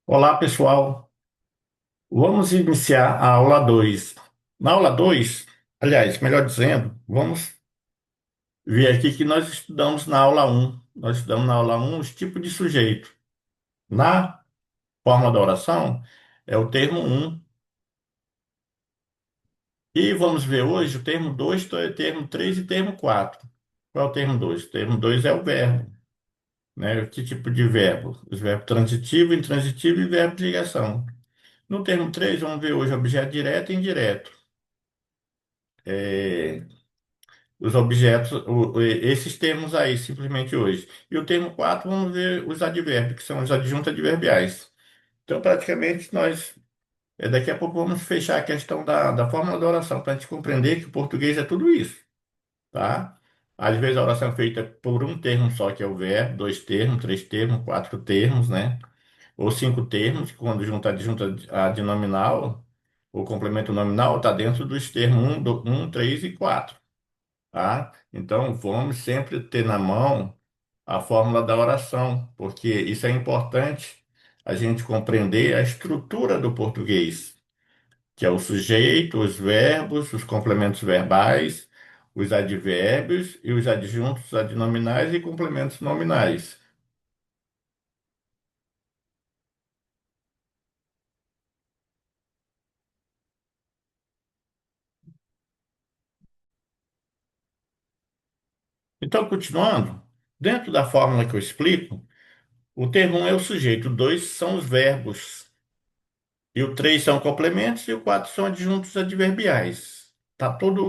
Olá, pessoal. Vamos iniciar a aula 2. Na aula 2, aliás, melhor dizendo, vamos ver aqui que nós estudamos na aula um. Nós estudamos na aula um os tipos de sujeito. Na forma da oração, é o termo um. E vamos ver hoje o termo 2, termo 3 e termo 4. Qual é o termo 2? O termo 2 é o verbo, né? Que tipo de verbo? Os verbos transitivo, intransitivo e verbo de ligação. No termo 3, vamos ver hoje objeto direto e indireto. É, os objetos, esses termos aí, simplesmente hoje. E o termo 4 vamos ver os advérbios, que são os adjuntos adverbiais. Então, praticamente, daqui a pouco, vamos fechar a questão da fórmula da oração, para a gente compreender que o português é tudo isso, tá? Às vezes a oração é feita por um termo só, que é o verbo, dois termos, três termos, quatro termos, né? Ou cinco termos, quando junta adjunta adnominal, o complemento nominal está dentro dos termos um, 3 e 4. Tá? Então, vamos sempre ter na mão a fórmula da oração, porque isso é importante a gente compreender a estrutura do português, que é o sujeito, os verbos, os complementos verbais, os advérbios e os adjuntos adnominais e complementos nominais. Então, continuando, dentro da fórmula que eu explico, o termo um é o sujeito, o 2 são os verbos, e o 3 são complementos e o 4 são adjuntos adverbiais. Tá todo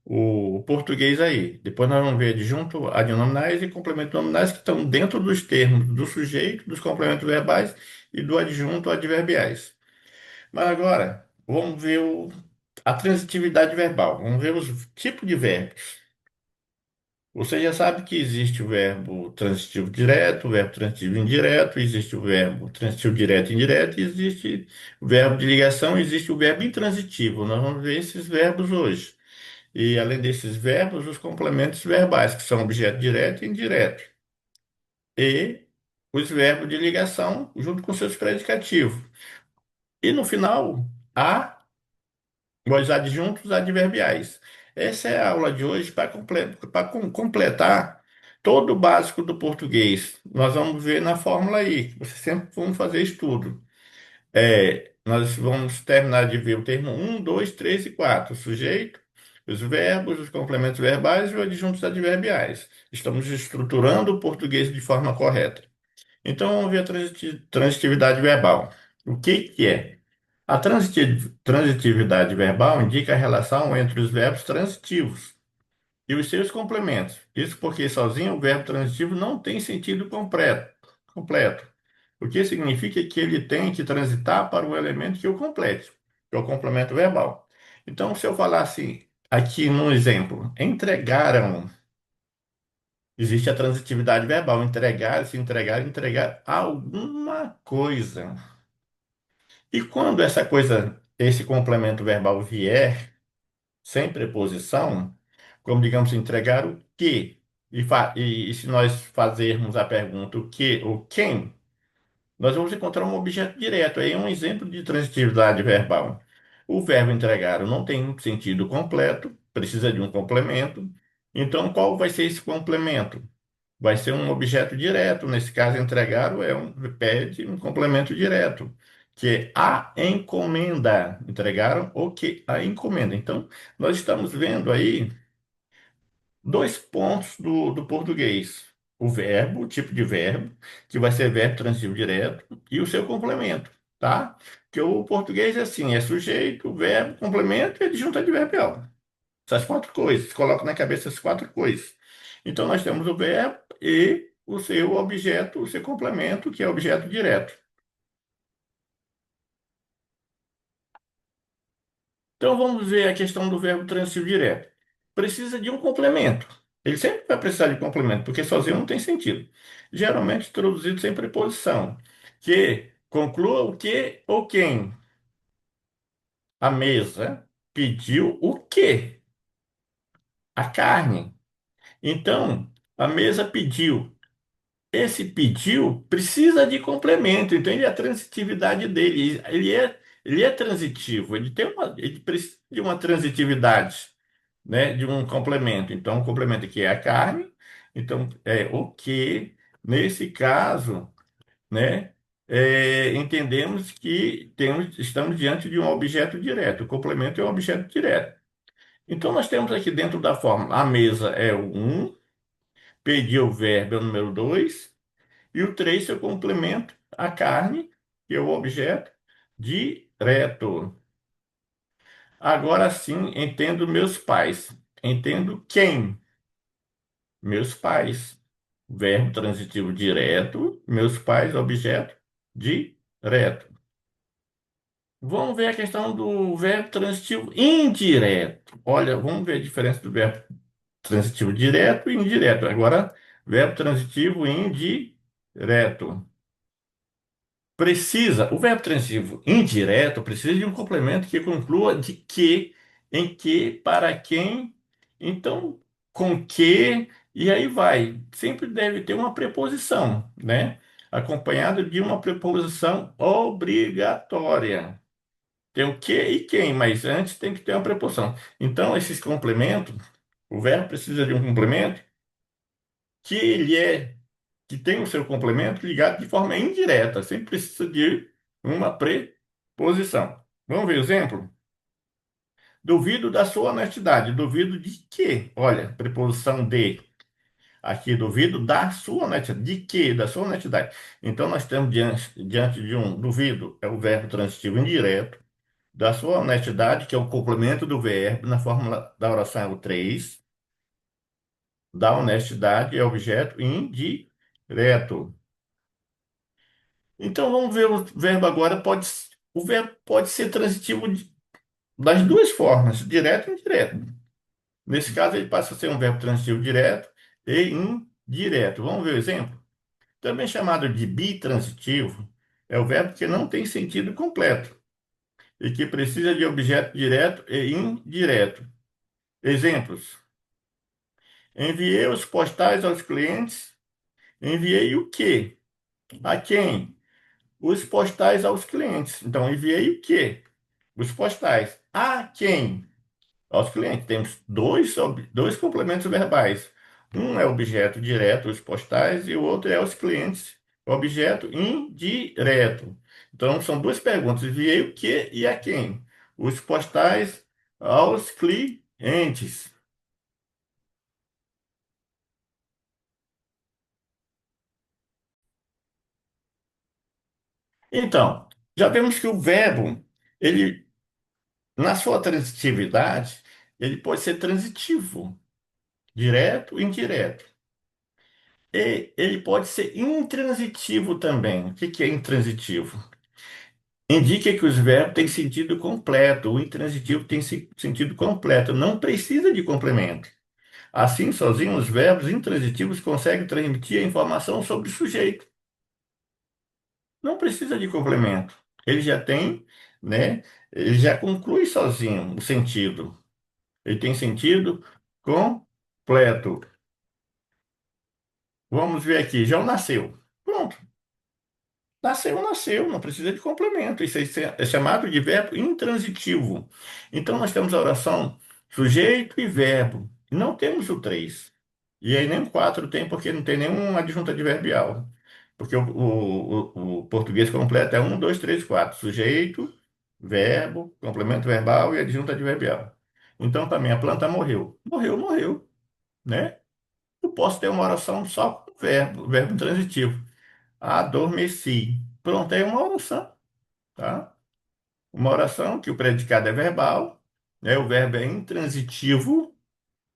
o português aí. Depois nós vamos ver adjunto, adnominais e complementos nominais que estão dentro dos termos do sujeito, dos complementos verbais e do adjunto adverbiais. Mas agora, vamos ver a transitividade verbal. Vamos ver os tipos de verbos. Você já sabe que existe o verbo transitivo direto, o verbo transitivo indireto, existe o verbo transitivo direto e indireto, e existe o verbo de ligação, e existe o verbo intransitivo. Nós vamos ver esses verbos hoje. E além desses verbos, os complementos verbais, que são objeto direto e indireto. E os verbos de ligação, junto com seus predicativos. E no final, há os adjuntos adverbiais. Essa é a aula de hoje para completar todo o básico do português. Nós vamos ver na fórmula aí, que vocês sempre vão fazer estudo. Nós vamos terminar de ver o termo um, 2, 3 e 4. O sujeito, os verbos, os complementos verbais e os adjuntos adverbiais. Estamos estruturando o português de forma correta. Então, vamos ver a transitividade verbal. O que que é? A transitividade verbal indica a relação entre os verbos transitivos e os seus complementos. Isso porque sozinho o verbo transitivo não tem sentido completo. O que significa que ele tem que transitar para o elemento que o complete, que é o complemento verbal. Então, se eu falar assim, aqui num exemplo, entregaram, existe a transitividade verbal, entregar, se entregar, entregar alguma coisa. E quando essa coisa, esse complemento verbal vier sem preposição, como digamos, entregar o quê? E se nós fazermos a pergunta o que, o quem, nós vamos encontrar um objeto direto. Aí é um exemplo de transitividade verbal. O verbo entregar não tem um sentido completo, precisa de um complemento. Então, qual vai ser esse complemento? Vai ser um objeto direto. Nesse caso, entregar pede um complemento direto, que é a encomenda. Entregaram o que? A encomenda. Então, nós estamos vendo aí dois pontos do português. O verbo, o tipo de verbo, que vai ser verbo transitivo direto, e o seu complemento, tá? Que o português é assim, é sujeito, verbo, complemento e adjunto adverbial. Essas quatro coisas, coloca na cabeça essas quatro coisas. Então, nós temos o verbo e o seu objeto, o seu complemento, que é objeto direto. Então, vamos ver a questão do verbo transitivo direto. Precisa de um complemento. Ele sempre vai precisar de complemento, porque sozinho não tem sentido. Geralmente introduzido sem preposição. Que conclua o que ou quem. A mesa pediu o quê? A carne. Então, a mesa pediu. esse pediu precisa de complemento, então ele é a transitividade dele, ele é transitivo, ele precisa de uma transitividade, né, de um complemento. Então, o complemento aqui é a carne, então é o que, nesse caso, né, entendemos que estamos diante de um objeto direto, o complemento é um objeto direto. Então, nós temos aqui dentro da fórmula, a mesa é o 1, pedir o verbo é o número 2, e o 3 eu complemento a carne, que é o objeto direto. Agora sim, entendo meus pais. Entendo quem? Meus pais. Verbo transitivo direto, meus pais, objeto direto. Vamos ver a questão do verbo transitivo indireto. Olha, vamos ver a diferença do verbo transitivo direto e indireto. Agora, verbo transitivo indireto. O verbo transitivo indireto precisa de um complemento que conclua de que, em que, para quem, então, com que, e aí vai. Sempre deve ter uma preposição, né? Acompanhado de uma preposição obrigatória. Tem o que e quem, mas antes tem que ter uma preposição. Então, esses complementos, o verbo precisa de um complemento que ele é que tem o seu complemento ligado de forma indireta, sem precisa de uma preposição. Vamos ver o exemplo? Duvido da sua honestidade. Duvido de quê? Olha, preposição de. Aqui, duvido da sua honestidade. De quê? Da sua honestidade. Então, nós temos diante de um duvido, é o verbo transitivo indireto, da sua honestidade, que é o complemento do verbo, na fórmula da oração é o 3. Da honestidade é objeto indireto. Então vamos ver o verbo agora. O verbo pode ser transitivo das duas formas, direto e indireto. Nesse caso, ele passa a ser um verbo transitivo direto e indireto. Vamos ver o exemplo? Também chamado de bitransitivo, é o verbo que não tem sentido completo e que precisa de objeto direto e indireto. Exemplos: enviei os postais aos clientes. Enviei o quê? A quem? Os postais aos clientes. Então, enviei o quê? Os postais. A quem? Aos clientes. Temos dois complementos verbais. Um é objeto direto, os postais, e o outro é os clientes, objeto indireto. Então, são duas perguntas. Enviei o quê e a quem? Os postais aos clientes. Então, já vemos que o verbo, ele, na sua transitividade, ele pode ser transitivo, direto e indireto. E ele pode ser intransitivo também. O que que é intransitivo? Indica que os verbos têm sentido completo. O intransitivo tem sentido completo. Não precisa de complemento. Assim, sozinhos, os verbos intransitivos conseguem transmitir a informação sobre o sujeito. Não precisa de complemento. Ele já tem, né? Ele já conclui sozinho o sentido. Ele tem sentido completo. Vamos ver aqui. Já nasceu. Pronto. Nasceu, nasceu, não precisa de complemento. Isso é chamado de verbo intransitivo. Então, nós temos a oração sujeito e verbo. Não temos o 3. E aí nem o 4 tem, porque não tem nenhuma adjunta adverbial. Porque o português completo é um, dois, três, quatro. Sujeito, verbo, complemento verbal e adjunta adverbial. Então, também a planta morreu. Morreu, morreu, né? Eu posso ter uma oração só com verbo intransitivo. Adormeci. Pronto, é uma oração, tá? Uma oração que o predicado é verbal, né? O verbo é intransitivo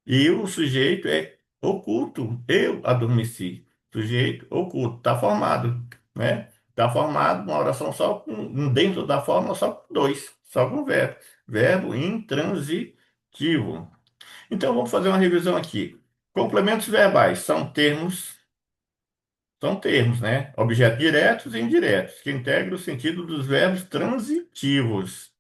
e o sujeito é oculto. Eu adormeci. Sujeito oculto. Está formado, né? Está formado uma oração só dentro da forma só com dois, só com verbo. Verbo intransitivo. Então vamos fazer uma revisão aqui. Complementos verbais são termos, né? Objetos diretos e indiretos, que integram o sentido dos verbos transitivos.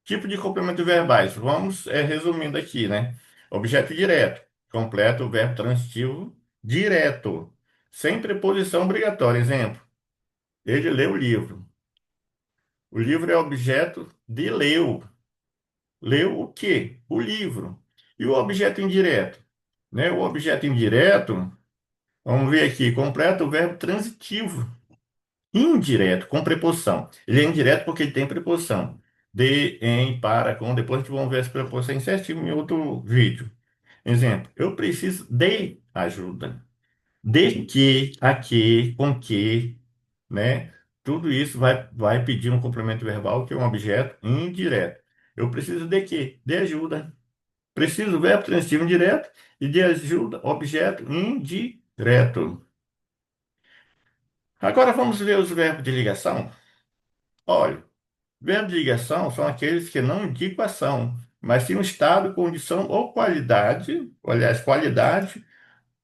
Tipo de complemento verbais. Vamos, resumindo aqui, né? Objeto direto. Completa o verbo transitivo direto. sem preposição obrigatória. Exemplo, ele lê o livro. O livro é objeto de leu. Leu o quê? O livro. E o objeto indireto? Né? O objeto indireto, vamos ver aqui, completa o verbo transitivo. Indireto, com preposição. Ele é indireto porque ele tem preposição. De, em, para, com. Depois a gente vai ver essa preposição certinho em outro vídeo. Exemplo, eu preciso de ajuda. De que, a que, com que, né? Tudo isso vai pedir um complemento verbal que é um objeto indireto. Eu preciso de quê? De ajuda. Preciso verbo transitivo indireto e de ajuda, objeto indireto. Agora vamos ver os verbos de ligação. Olha, verbos de ligação são aqueles que não indicam ação, mas sim um estado, condição ou qualidade, aliás, qualidade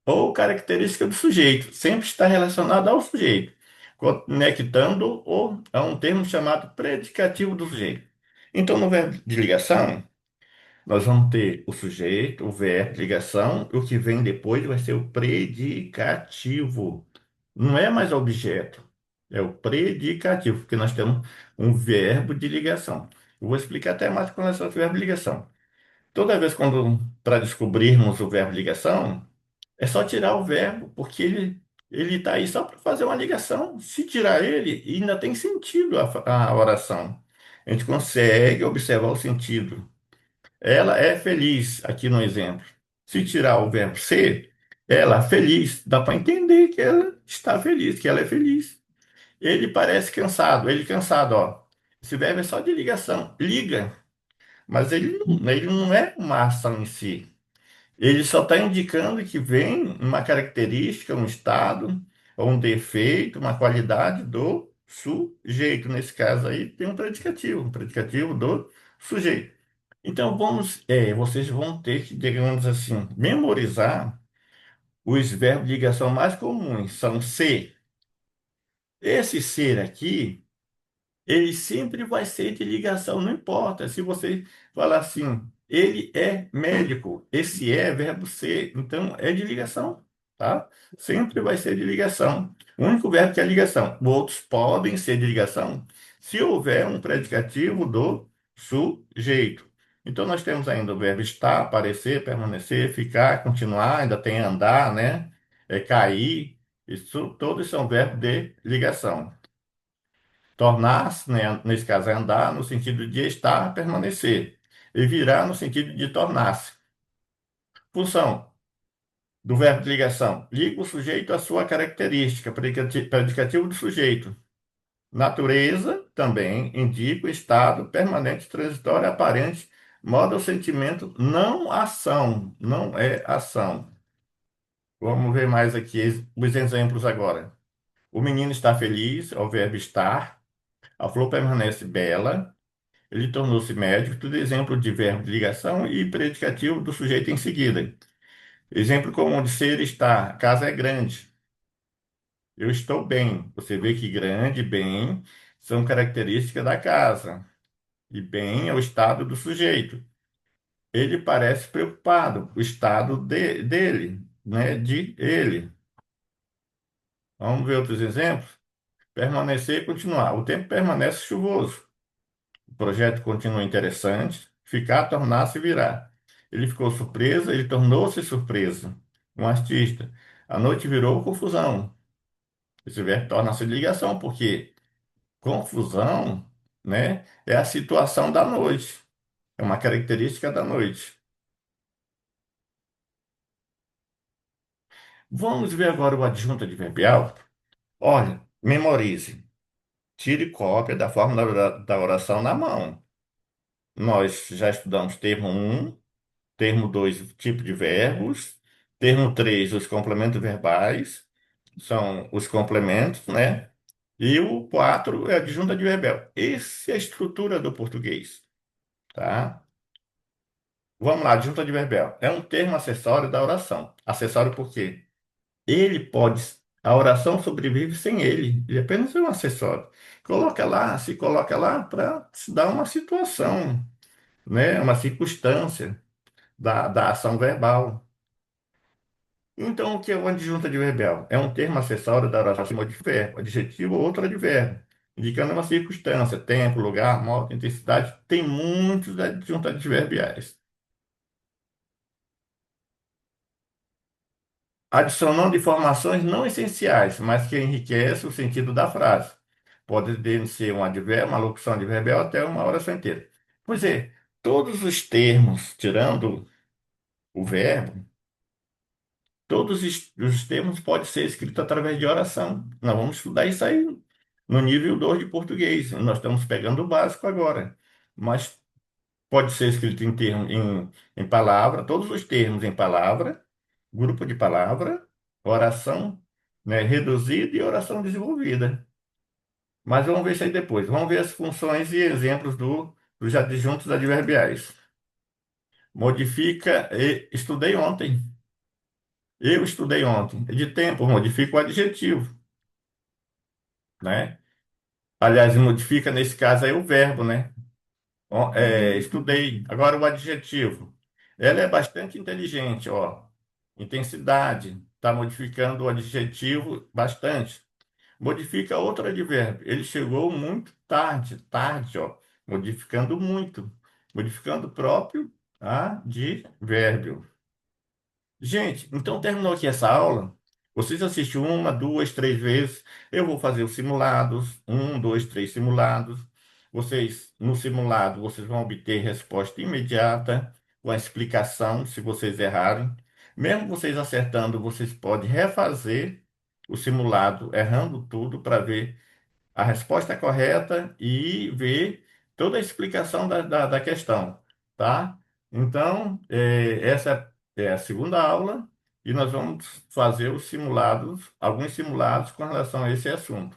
ou característica do sujeito. Sempre está relacionado ao sujeito, conectando ou a um termo chamado predicativo do sujeito. Então, no verbo de ligação, nós vamos ter o sujeito, o verbo de ligação, e o que vem depois vai ser o predicativo. Não é mais objeto, é o predicativo, porque nós temos um verbo de ligação. Eu vou explicar até mais com relação ao verbo de ligação. Toda vez quando, para descobrirmos o verbo de ligação, é só tirar o verbo, porque ele está aí só para fazer uma ligação. Se tirar ele, ainda tem sentido a oração. A gente consegue observar o sentido. Ela é feliz, aqui no exemplo. Se tirar o verbo ser, ela feliz, dá para entender que ela está feliz, que ela é feliz. Ele parece cansado, ele cansado, ó. Esse verbo é só de ligação, liga, mas ele não é uma ação em si. Ele só está indicando que vem uma característica, um estado, ou um defeito, uma qualidade do sujeito. Nesse caso aí, tem um predicativo do sujeito. Então, vocês vão ter que, digamos assim, memorizar os verbos de ligação mais comuns. São ser. Esse ser aqui, ele sempre vai ser de ligação, não importa. Se você falar assim, ele é médico, esse é verbo ser, então é de ligação, tá? Sempre vai ser de ligação. O único verbo que é ligação. Outros podem ser de ligação se houver um predicativo do sujeito. Então nós temos ainda o verbo estar, aparecer, permanecer, ficar, continuar, ainda tem andar, né? Cair. Isso todos são verbos de ligação. Tornar-se, né, nesse caso, é andar no sentido de estar, permanecer. E virar no sentido de tornar-se. Função do verbo de ligação. Liga o sujeito à sua característica, predicativo do sujeito. Natureza também indica o estado permanente, transitório, aparente, modo ou sentimento, não ação. Não é ação. Vamos ver mais aqui os exemplos agora. O menino está feliz, é o verbo estar. A flor permanece bela. Ele tornou-se médico, tudo exemplo de verbo de ligação e predicativo do sujeito em seguida. Exemplo comum de ser estar. A casa é grande. Eu estou bem. Você vê que grande e bem são características da casa. E bem é o estado do sujeito. Ele parece preocupado. O estado dele, né? De ele. Vamos ver outros exemplos? Permanecer e continuar. O tempo permanece chuvoso. O projeto continua interessante. Ficar, tornar-se, virar. Ele ficou surpreso, ele tornou-se surpreso. Um artista. A noite virou confusão. Esse verbo torna-se ligação, porque confusão, né, é a situação da noite. É uma característica da noite. Vamos ver agora o adjunto adverbial. Olha, memorize. Tire cópia da forma da oração na mão. Nós já estudamos termo um. Termo 2 tipo de verbos. Termo 3 os complementos verbais, são os complementos, né? E o 4 é a adjunta adverbial. Essa é a estrutura do português, tá? Vamos lá, adjunta adverbial. É um termo acessório da oração. Acessório por quê? Ele pode, a oração sobrevive sem ele. Ele apenas é um acessório. Se coloca lá para dar uma situação, né? Uma circunstância da ação verbal. Então, o que é uma adjunta adverbial? É um termo acessório da oração acima de verbo, adjetivo ou outro advérbio, indicando uma circunstância, tempo, lugar, modo, intensidade. Tem muitos adjuntos adverbiais. Adicionando informações não essenciais, mas que enriquecem o sentido da frase. Pode ser um advérbio, uma locução adverbial até uma oração inteira. Pois é, todos os termos, tirando o verbo, todos os termos podem ser escritos através de oração. Nós vamos estudar isso aí no nível 2 de português. Nós estamos pegando o básico agora. Mas pode ser escrito em palavra, todos os termos em palavra, grupo de palavra, oração, né, reduzida e oração desenvolvida. Mas vamos ver isso aí depois. Vamos ver as funções e exemplos dos adjuntos adverbiais. Modifica, estudei ontem. Eu estudei ontem. De tempo, modifica o adjetivo, né? Aliás, modifica nesse caso aí o verbo, né? Estudei. Agora o adjetivo. Ela é bastante inteligente, ó. Intensidade. Está modificando o adjetivo bastante. Modifica outro advérbio. Ele chegou muito tarde, tarde, ó. Modificando muito. Modificando o próprio advérbio. Gente, então terminou aqui essa aula. Vocês assistem uma, duas, três vezes. Eu vou fazer os simulados, um, dois, três simulados. Vocês, no simulado, vocês vão obter resposta imediata, com a explicação, se vocês errarem. Mesmo vocês acertando, vocês podem refazer o simulado, errando tudo, para ver a resposta correta e ver toda a explicação da questão, tá? Então, essa é a segunda aula e nós vamos fazer os simulados, alguns simulados com relação a esse assunto.